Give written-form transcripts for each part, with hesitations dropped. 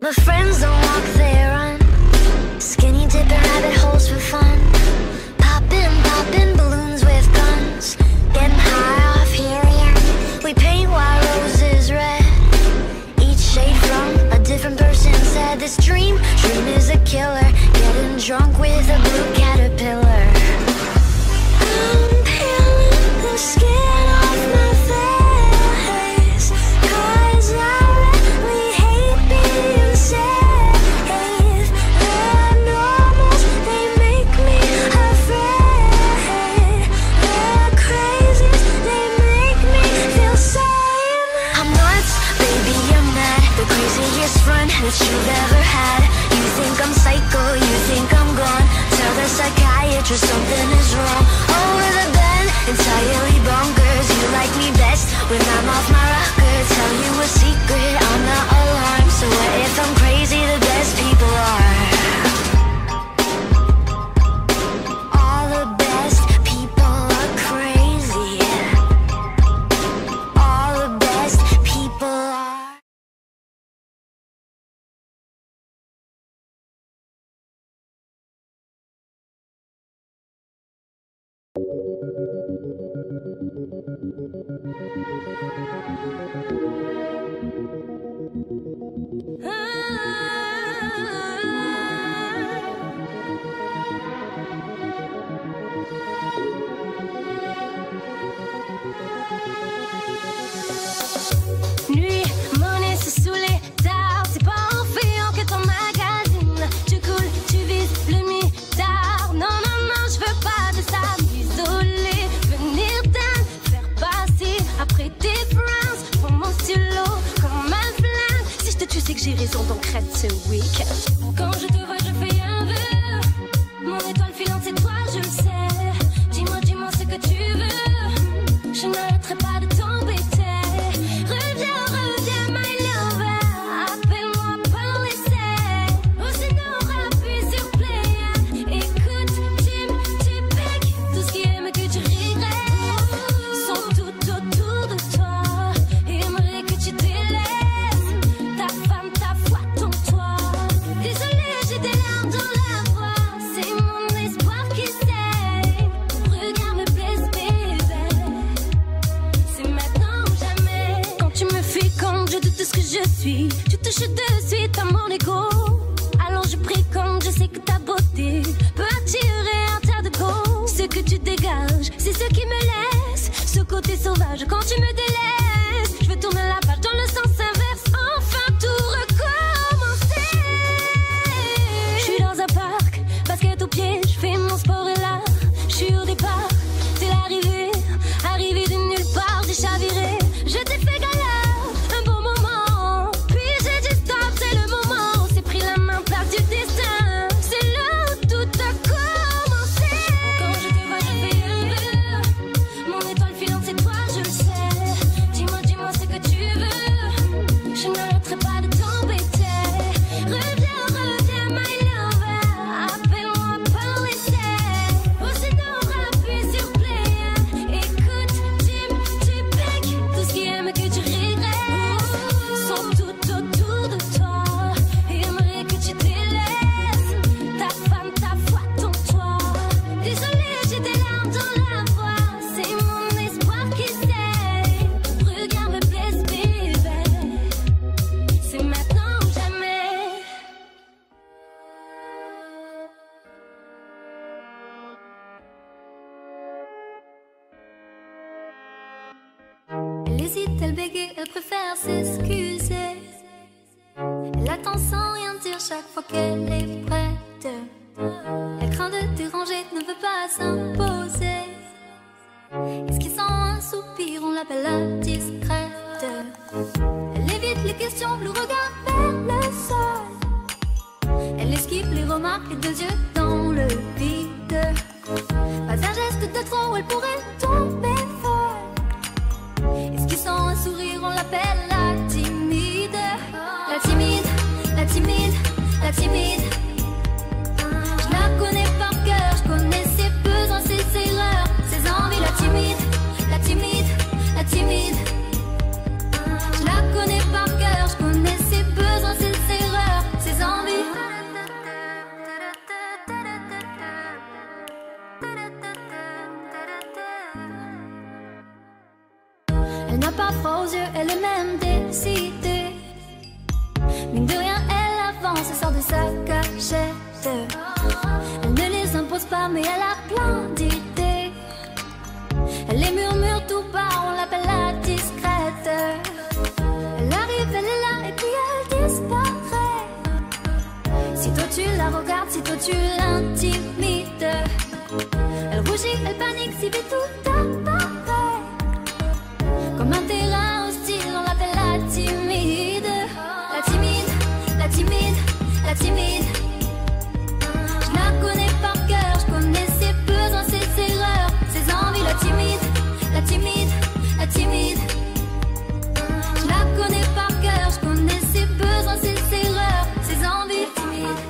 But friends don't walk, they run. Skinny dipping rabbit holes for fun. Popping balloons with guns. Getting high off helium. We paint white roses red. Each shade from a different person said this dream is a killer. Getting drunk with a blue caterpillar. I'm peeling the skin off my face, 'cause I really hate being safe. The normals, they make me afraid. The crazies, they make me feel safe. I'm nuts, baby, I'm mad. The craziest friend that you've ever had. You think I'm psycho, you think I'm gone. Tell the psychiatrist something is wrong. Over the bend, entirely bonkers. You like me best when I'm off my rocker. Tell you a secret, I'm not alarmed. So what if I'm crazy? The best people are. All the best people are crazy. All the best people are. Nuit, monnaie sous les dards. C'est pas en fuyant que ton magazine. Tu coules, tu vises le mi-tard. Non, non, non, je veux pas de ça. Isolé, venir d'un, faire passer après tes friends. Prends mon stylo comme un flingue. Si je te tue, c'est que j'ai raison, donc reste ce week-end. Quand je te vois, je fais un vœu. Mon étoile filante, c'est toi, je le sais. Dis-moi ce que tu veux. Je n'arrêterai pas de t'embêter. Reviens, my lover. Appelle-moi par l'essai. Oh, c'est Nora, appuie sur play. Écoute, tu pèques. Tout ce qui aime que tu regrettes sont tout autour de toi. Aimerais que tu délaisses ta femme, ta foi, ton toit. Désolée, j'ai des larmes dans la voix. C'est mon espoir qui saigne. Regarde, me blesse, bébé. C'est maintenant ou jamais. Quand tu me fais compte, je doute de ce que je suis. Tu touches de suite à mon ego. Alors je prie comme je sais que ta beauté peut attirer un tas de go. Ce que tu dégages, c'est ce qui me laisse ce côté sauvage. Quand tu me délaisses, je veux tourner la page dans le sens inverse. Enfin tout recommencer. Je suis dans un parc, basket aux pieds, je fais mon sport et là, je suis au départ. C'est l'arrivée, arrivée de nulle part, j'ai chaviré. Je t'ai fait galère, un bon moment. Puis j'ai dit stop, c'est le moment. On s'est pris la main, place du destin. C'est là où tout a commencé. Quand je te vois, je fais un vœu. Mon étoile filante, c'est toi, je le sais. Dis-moi ce que tu veux. Je n'arrêterai pas de t'embêter. Reviens, my lover. Appelle-moi par l'essai. Oh, c'est Nora, appuie sur play. Écoute, tu pèques. Tout ce qui aime que tu regrettes sont tout autour de toi. Aimerais que tu délaisses ta femme, ta foi, ton toit. Désolée, j'ai des larmes dans la voix. C'est mon espoir qui saigne. Regarde, me blesse, bébé. C'est maintenant ou jamais. Elle hésite, elle bégaye, elle préfère s'excuser. Elle attend sans rien dire chaque fois qu'elle est prête. Elle craint de déranger, ne veut pas s'imposer. Est-ce qu'il sent un soupir, on l'appelle la discrète. Elle évite les questions, le regard vers le sol. Elle esquive les remarques et deux yeux dans le vide. Pas un geste de trop, elle pourrait tomber folle. Est-ce qu'il sent un sourire, on l'appelle la timide. La timide, la timide, la timide. Je la connais par cœur, je connais ses besoins, ses erreurs, ses envies. La timide, la timide, la timide. Je la connais par cœur, je connais ses besoins, ses erreurs, Elle n'a pas froid aux yeux, elle est même décidée. Mine de rien, elle avance et sort de sa cachette. Elle ne les impose pas, mais elle a plein d'idées. Elle les murmure tout bas, on l'appelle la discrète. Elle arrive, elle est là et puis elle disparaît. Si toi tu la regardes, si toi tu l'intimides, elle rougit, elle panique, si vite tout apparaît. Comme un terrain hostile, on l'appelle la timide. La timide, la timide, la timide. Je la connais par cœur, je connais ses besoins, ses erreurs, ses envies. La timide, la timide, la timide. Je la connais par cœur, je connais ses besoins, ses erreurs, ses envies. La timide,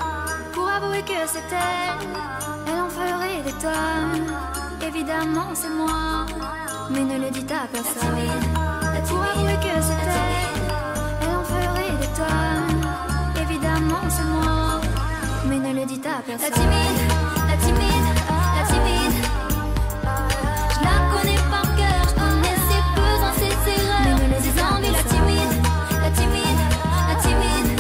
pour avouer que c'est elle en ferait des tonnes. Évidemment c'est moi, mais ne le dites à personne. Pour avouer que c'est elle en ferait des tonnes. Évidemment c'est moi, mais ne le dites à personne. La timide, la timide, la timide. Je la connais par cœur, je connais ses besoins, ses erreurs, mais ne le dites pas. La timide, la timide, la timide.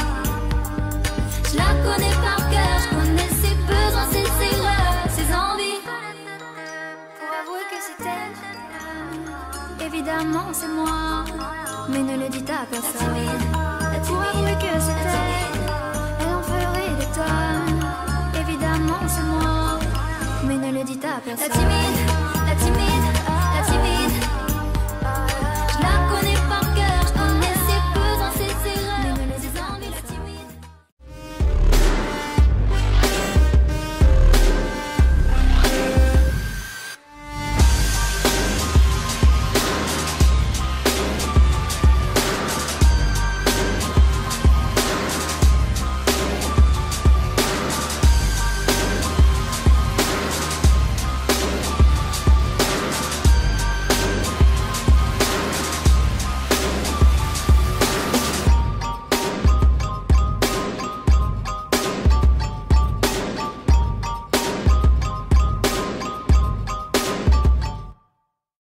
Je la connais par cœur, je connais ses besoins, ses erreurs, ses envies. Pour avouer que c'est elle, évidemment c'est moi, mais ne le dites à personne. Pour avouer que c'est elle en ferait des tonnes. Évidemment c'est moi, mais ne le dites à personne. La timide, la timide.